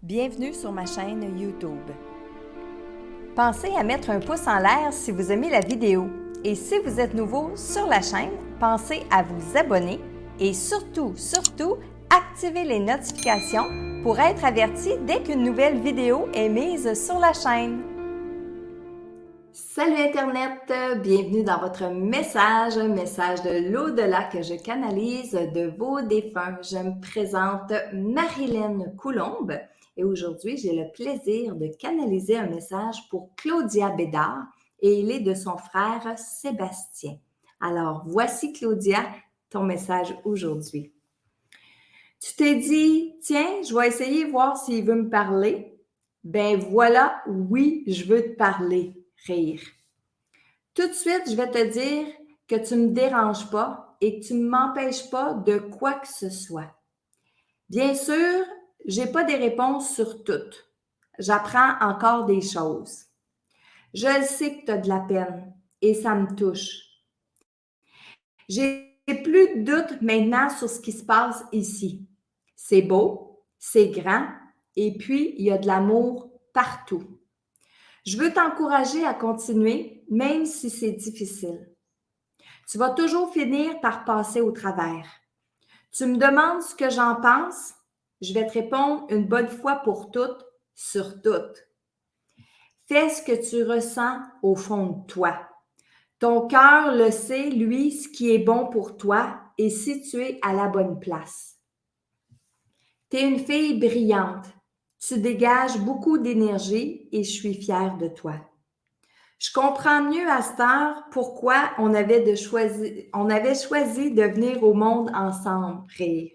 Bienvenue sur ma chaîne YouTube. Pensez à mettre un pouce en l'air si vous aimez la vidéo. Et si vous êtes nouveau sur la chaîne, pensez à vous abonner et surtout, activez les notifications pour être averti dès qu'une nouvelle vidéo est mise sur la chaîne. Salut Internet! Bienvenue dans votre message de l'au-delà que je canalise de vos défunts. Je me présente Marilyn Coulombe et aujourd'hui, j'ai le plaisir de canaliser un message pour Claudia Bédard et il est de son frère Sébastien. Alors, voici Claudia, ton message aujourd'hui. Tu t'es dit, tiens, je vais essayer de voir s'il veut me parler. Ben voilà, oui, je veux te parler. Rire. Tout de suite, je vais te dire que tu ne me déranges pas et que tu ne m'empêches pas de quoi que ce soit. Bien sûr, je n'ai pas des réponses sur toutes. J'apprends encore des choses. Je le sais que tu as de la peine et ça me touche. J'ai plus de doute maintenant sur ce qui se passe ici. C'est beau, c'est grand et puis il y a de l'amour partout. Je veux t'encourager à continuer, même si c'est difficile. Tu vas toujours finir par passer au travers. Tu me demandes ce que j'en pense, je vais te répondre une bonne fois pour toutes, sur toutes. Fais ce que tu ressens au fond de toi. Ton cœur le sait, lui, ce qui est bon pour toi et si tu es à la bonne place. Tu es une fille brillante. Tu dégages beaucoup d'énergie et je suis fière de toi. Je comprends mieux à cette heure pourquoi on avait choisi de venir au monde ensemble, rire.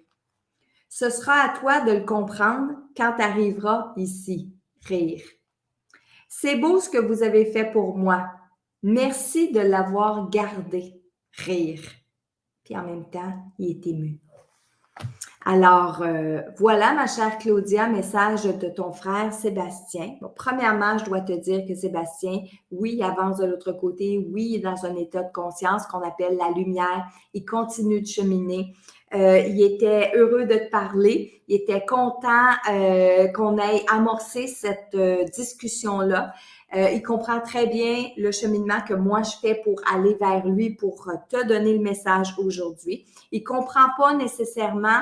Ce sera à toi de le comprendre quand tu arriveras ici, rire. C'est beau ce que vous avez fait pour moi. Merci de l'avoir gardé, rire. Puis en même temps, il est ému. Alors, voilà, ma chère Claudia, message de ton frère Sébastien. Bon, premièrement, je dois te dire que Sébastien, oui, il avance de l'autre côté, oui, il est dans un état de conscience qu'on appelle la lumière. Il continue de cheminer. Il était heureux de te parler. Il était content qu'on ait amorcé cette discussion-là. Il comprend très bien le cheminement que moi je fais pour aller vers lui, pour te donner le message aujourd'hui. Il comprend pas nécessairement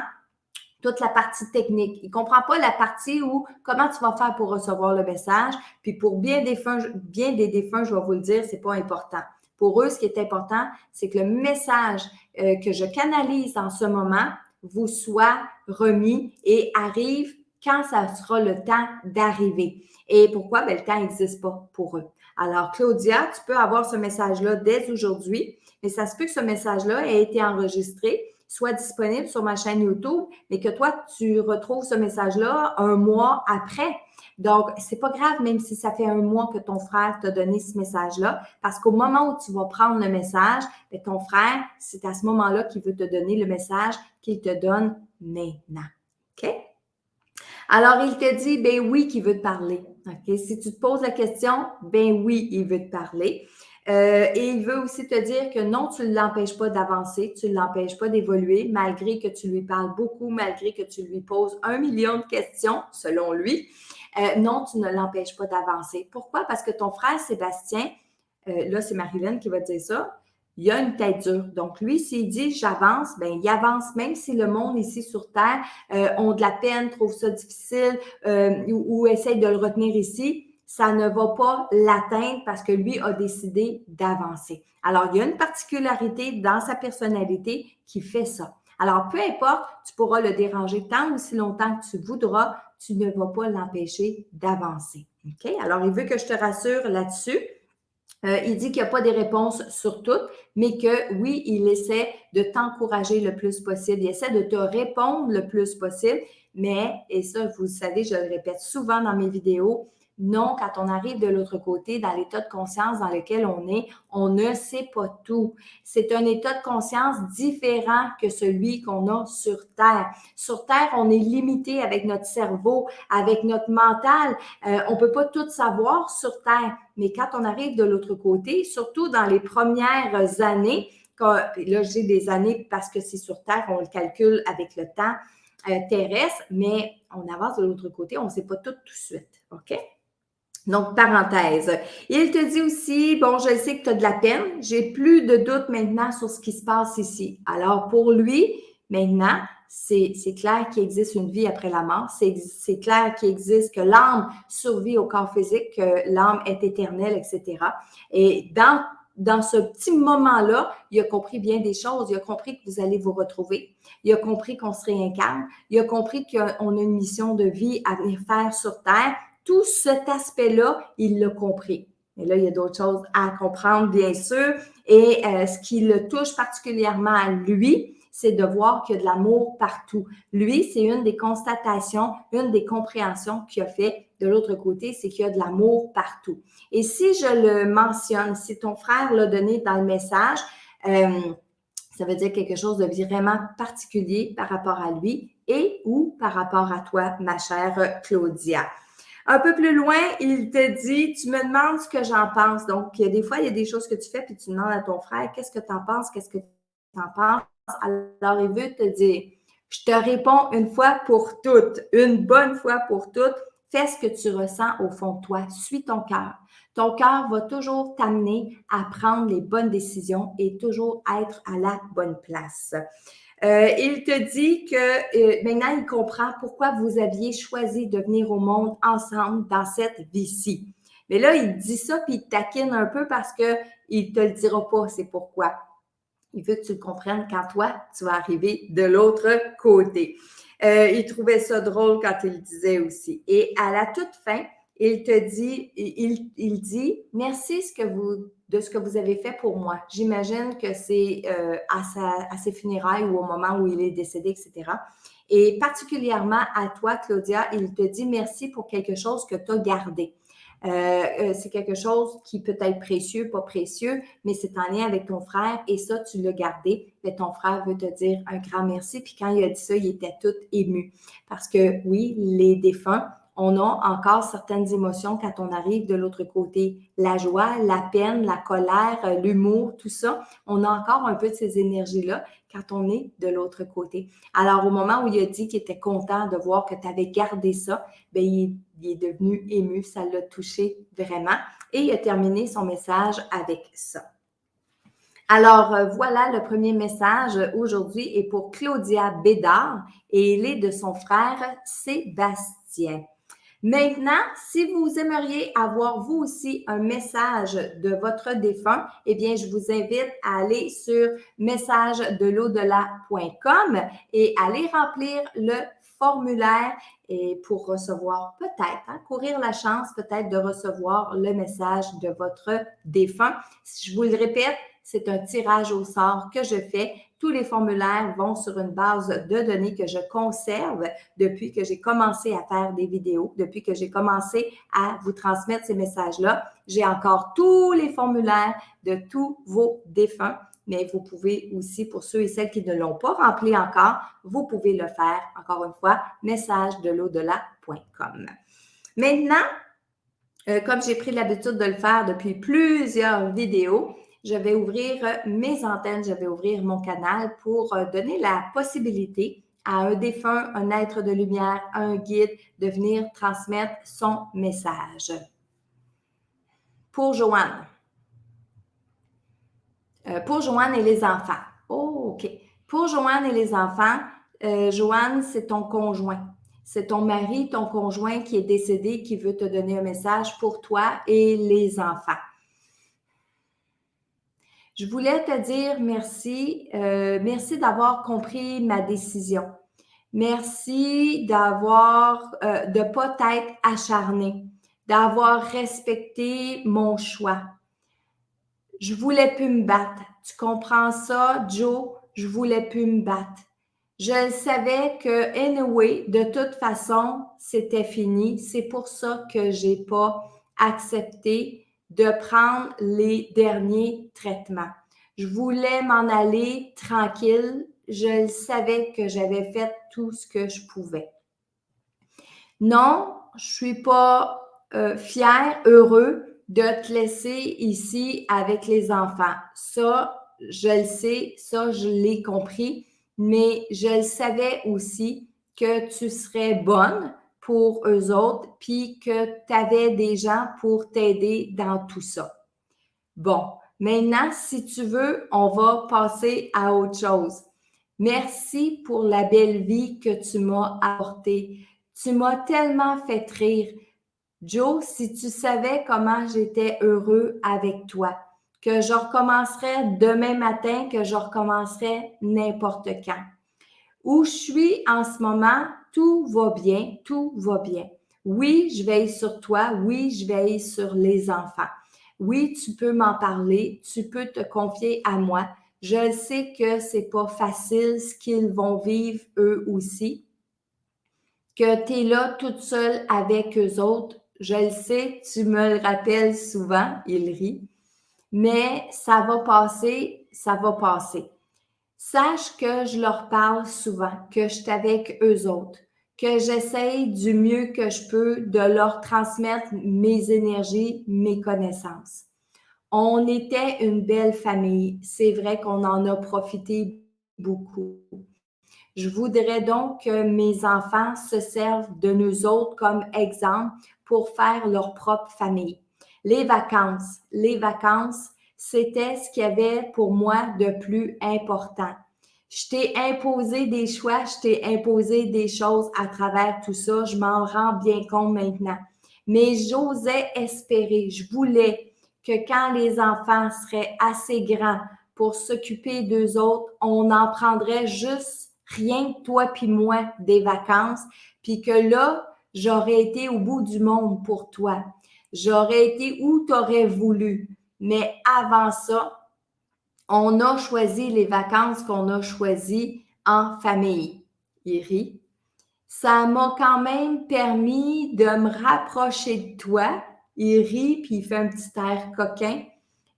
toute la partie technique. Il comprend pas la partie où comment tu vas faire pour recevoir le message. Puis pour bien des défunts, je vais vous le dire, c'est pas important. Pour eux, ce qui est important, c'est que le message que je canalise en ce moment vous soit remis et arrive quand ça sera le temps d'arriver. Et pourquoi? Ben, le temps n'existe pas pour eux. Alors, Claudia, tu peux avoir ce message-là dès aujourd'hui, mais ça se peut que ce message-là ait été enregistré, soit disponible sur ma chaîne YouTube, mais que toi, tu retrouves ce message-là un mois après. Donc, c'est pas grave, même si ça fait un mois que ton frère t'a donné ce message-là, parce qu'au moment où tu vas prendre le message, bien, ton frère, c'est à ce moment-là qu'il veut te donner le message qu'il te donne maintenant. OK? Alors, il te dit, ben oui, qu'il veut te parler. OK? Si tu te poses la question, ben oui, il veut te parler. Et il veut aussi te dire que non, tu ne l'empêches pas d'avancer, tu ne l'empêches pas d'évoluer, malgré que tu lui parles beaucoup, malgré que tu lui poses 1 million de questions, selon lui. Non, tu ne l'empêches pas d'avancer. Pourquoi? Parce que ton frère Sébastien, là, c'est Marilyn qui va te dire ça, il a une tête dure. Donc, lui, s'il dit « j'avance », bien, il avance, même si le monde ici sur Terre ont de la peine, trouve ça difficile ou essaye de le retenir ici, ça ne va pas l'atteindre parce que lui a décidé d'avancer. Alors, il y a une particularité dans sa personnalité qui fait ça. Alors, peu importe, tu pourras le déranger tant ou si longtemps que tu voudras, tu ne vas pas l'empêcher d'avancer. OK? Alors, il veut que je te rassure là-dessus. Il dit qu'il n'y a pas des réponses sur toutes, mais que oui, il essaie de t'encourager le plus possible. Il essaie de te répondre le plus possible, mais, et ça, vous le savez, je le répète souvent dans mes vidéos, non, quand on arrive de l'autre côté, dans l'état de conscience dans lequel on ne sait pas tout. C'est un état de conscience différent que celui qu'on a sur Terre. Sur Terre, on est limité avec notre cerveau, avec notre mental. On ne peut pas tout savoir sur Terre. Mais quand on arrive de l'autre côté, surtout dans les premières années, là j'ai des années parce que c'est sur Terre, on le calcule avec le temps, terrestre, mais on avance de l'autre côté, on ne sait pas tout de suite, OK? Donc, parenthèse. Il te dit aussi, bon, je sais que tu as de la peine, j'ai plus de doute maintenant sur ce qui se passe ici. Alors, pour lui, maintenant, c'est clair qu'il existe une vie après la mort, c'est clair qu'il existe, que l'âme survit au corps physique, que l'âme est éternelle, etc. Et dans ce petit moment-là, il a compris bien des choses. Il a compris que vous allez vous retrouver. Il a compris qu'on se réincarne. Il a compris qu'on a une mission de vie à venir faire sur Terre. Tout cet aspect-là, il l'a compris. Mais là, il y a d'autres choses à comprendre, bien sûr. Et ce qui le touche particulièrement à lui, c'est de voir qu'il y a de l'amour partout. Lui, c'est une des constatations, une des compréhensions qu'il a fait de l'autre côté, c'est qu'il y a de l'amour partout. Et si je le mentionne, si ton frère l'a donné dans le message, ça veut dire quelque chose de vraiment particulier par rapport à lui et ou par rapport à toi, ma chère Claudia. Un peu plus loin, il te dit, tu me demandes ce que j'en pense. Donc, des fois, il y a des choses que tu fais, puis tu demandes à ton frère, qu'est-ce que tu en penses, qu'est-ce que tu en penses? Alors, il veut te dire, je te réponds une fois pour toutes, une bonne fois pour toutes, fais ce que tu ressens au fond de toi, suis ton cœur. Ton cœur va toujours t'amener à prendre les bonnes décisions et toujours être à la bonne place. Il te dit que maintenant, il comprend pourquoi vous aviez choisi de venir au monde ensemble dans cette vie-ci. Mais là, il dit ça, puis il te taquine un peu parce qu'il ne te le dira pas, c'est pourquoi. Il veut que tu le comprennes quand toi, tu vas arriver de l'autre côté. Il trouvait ça drôle quand il le disait aussi. Et à la toute fin, il te dit, il dit, merci de ce que vous avez fait pour moi. J'imagine que c'est à ses funérailles ou au moment où il est décédé, etc. Et particulièrement à toi, Claudia, il te dit merci pour quelque chose que tu as gardé. C'est quelque chose qui peut être précieux, pas précieux, mais c'est en lien avec ton frère et ça, tu l'as gardé. Mais ton frère veut te dire un grand merci. Puis quand il a dit ça, il était tout ému. Parce que oui, les défunts, on a encore certaines émotions quand on arrive de l'autre côté. La joie, la peine, la colère, l'humour, tout ça. On a encore un peu de ces énergies-là quand on est de l'autre côté. Alors, au moment où il a dit qu'il était content de voir que tu avais gardé ça, bien, il est devenu ému, ça l'a touché vraiment. Et il a terminé son message avec ça. Alors, voilà le premier message aujourd'hui est pour Claudia Bédard et il est de son frère Sébastien. Maintenant, si vous aimeriez avoir vous aussi un message de votre défunt, eh bien, je vous invite à aller sur messagedelaudelà.com et aller remplir le formulaire et pour recevoir peut-être, courir la chance peut-être de recevoir le message de votre défunt. Je vous le répète, c'est un tirage au sort que je fais. Tous les formulaires vont sur une base de données que je conserve depuis que j'ai commencé à faire des vidéos, depuis que j'ai commencé à vous transmettre ces messages-là. J'ai encore tous les formulaires de tous vos défunts, mais vous pouvez aussi, pour ceux et celles qui ne l'ont pas rempli encore, vous pouvez le faire, encore une fois, messagedelaudelà.com. Maintenant, comme j'ai pris l'habitude de le faire depuis plusieurs vidéos, je vais ouvrir mes antennes, je vais ouvrir mon canal pour donner la possibilité à un défunt, un être de lumière, un guide de venir transmettre son message. Pour Joanne. Pour Joanne et les enfants. Oh, OK. Pour Joanne et les enfants, Joanne, c'est ton conjoint. C'est ton mari, ton conjoint qui est décédé, qui veut te donner un message pour toi et les enfants. Je voulais te dire merci. Merci d'avoir compris ma décision. Merci de ne pas t'être acharné, d'avoir respecté mon choix. Je voulais plus me battre. Tu comprends ça, Joe? Je voulais plus me battre. Je savais que, anyway, de toute façon, c'était fini. C'est pour ça que j'ai pas accepté de prendre les derniers traitements. Je voulais m'en aller tranquille. Je savais que j'avais fait tout ce que je pouvais. Non, je suis pas fière, heureux de te laisser ici avec les enfants. Ça, je le sais, ça, je l'ai compris, mais je le savais aussi que tu serais bonne pour eux autres, puis que tu avais des gens pour t'aider dans tout ça. Bon, maintenant, si tu veux, on va passer à autre chose. Merci pour la belle vie que tu m'as apportée. Tu m'as tellement fait rire. Joe, si tu savais comment j'étais heureux avec toi, que je recommencerais demain matin, que je recommencerais n'importe quand. Où je suis en ce moment, tout va bien, tout va bien. Oui, je veille sur toi, oui, je veille sur les enfants. Oui, tu peux m'en parler, tu peux te confier à moi. Je sais que c'est pas facile ce qu'ils vont vivre eux aussi, que tu es là toute seule avec eux autres. Je le sais, tu me le rappelles souvent, il rit, mais ça va passer, ça va passer. Sache que je leur parle souvent, que je suis avec eux autres, que j'essaye du mieux que je peux de leur transmettre mes énergies, mes connaissances. On était une belle famille. C'est vrai qu'on en a profité beaucoup. Je voudrais donc que mes enfants se servent de nous autres comme exemple pour faire leur propre famille. Les vacances, c'était ce qu'il y avait pour moi de plus important. Je t'ai imposé des choix, je t'ai imposé des choses à travers tout ça, je m'en rends bien compte maintenant. Mais j'osais espérer, je voulais que quand les enfants seraient assez grands pour s'occuper d'eux autres, on en prendrait juste rien que toi puis moi des vacances, puis que là, j'aurais été au bout du monde pour toi. J'aurais été où tu aurais voulu. Mais avant ça, on a choisi les vacances qu'on a choisies en famille. Il rit. Ça m'a quand même permis de me rapprocher de toi. Il rit, puis il fait un petit air coquin.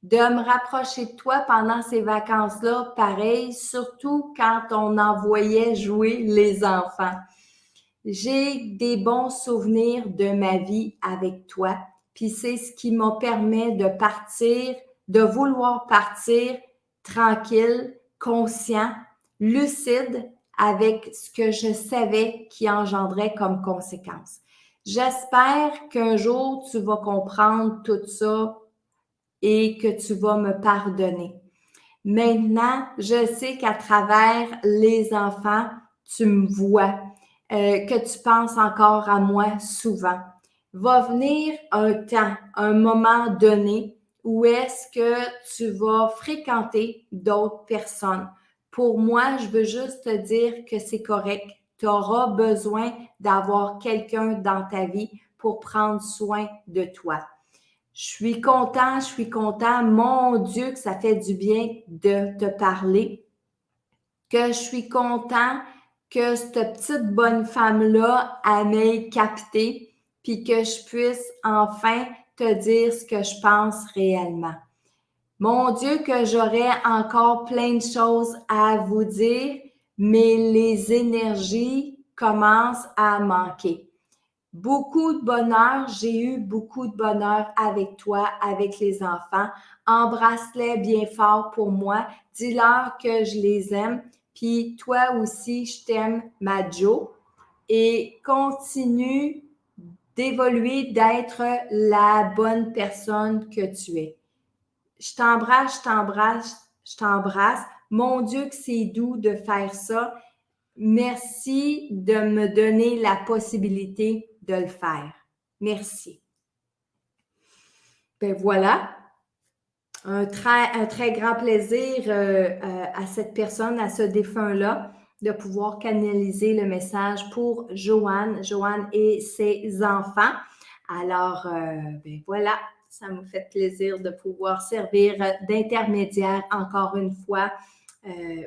De me rapprocher de toi pendant ces vacances-là, pareil, surtout quand on envoyait jouer les enfants. J'ai des bons souvenirs de ma vie avec toi, puis c'est ce qui m'a permis de partir, de vouloir partir tranquille, conscient, lucide avec ce que je savais qui engendrait comme conséquence. J'espère qu'un jour tu vas comprendre tout ça et que tu vas me pardonner. Maintenant, je sais qu'à travers les enfants, tu me vois, que tu penses encore à moi souvent. Va venir un temps, un moment donné où est-ce que tu vas fréquenter d'autres personnes. Pour moi, je veux juste te dire que c'est correct. Tu auras besoin d'avoir quelqu'un dans ta vie pour prendre soin de toi. Je suis content. Mon Dieu, que ça fait du bien de te parler. Que je suis content que cette petite bonne femme-là, elle m'ait capté, puis que je puisse enfin te dire ce que je pense réellement. Mon Dieu, que j'aurais encore plein de choses à vous dire, mais les énergies commencent à manquer. Beaucoup de bonheur, j'ai eu beaucoup de bonheur avec toi, avec les enfants. Embrasse-les bien fort pour moi. Dis-leur que je les aime. Puis toi aussi, je t'aime, ma Jo. Et continue d'évoluer, d'être la bonne personne que tu es. Je t'embrasse. Mon Dieu, que c'est doux de faire ça. Merci de me donner la possibilité de le faire. Merci. Ben voilà, un très grand plaisir à cette personne, à ce défunt-là, de pouvoir canaliser le message pour Joanne et ses enfants. Alors, ben voilà, ça me fait plaisir de pouvoir servir d'intermédiaire encore une fois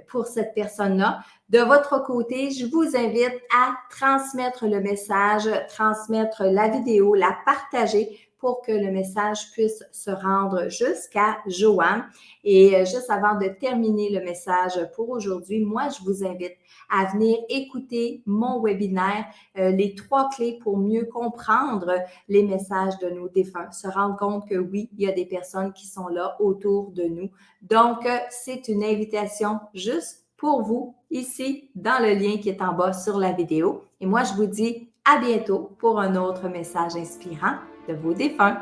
pour cette personne-là. De votre côté, je vous invite à transmettre le message, transmettre la vidéo, la partager pour que le message puisse se rendre jusqu'à Joanne. Et juste avant de terminer le message pour aujourd'hui, moi, je vous invite à venir écouter mon webinaire, les 3 clés pour mieux comprendre les messages de nos défunts. Se rendre compte que oui, il y a des personnes qui sont là autour de nous. Donc, c'est une invitation juste pour vous ici dans le lien qui est en bas sur la vidéo. Et moi, je vous dis à bientôt pour un autre message inspirant de vos défunts.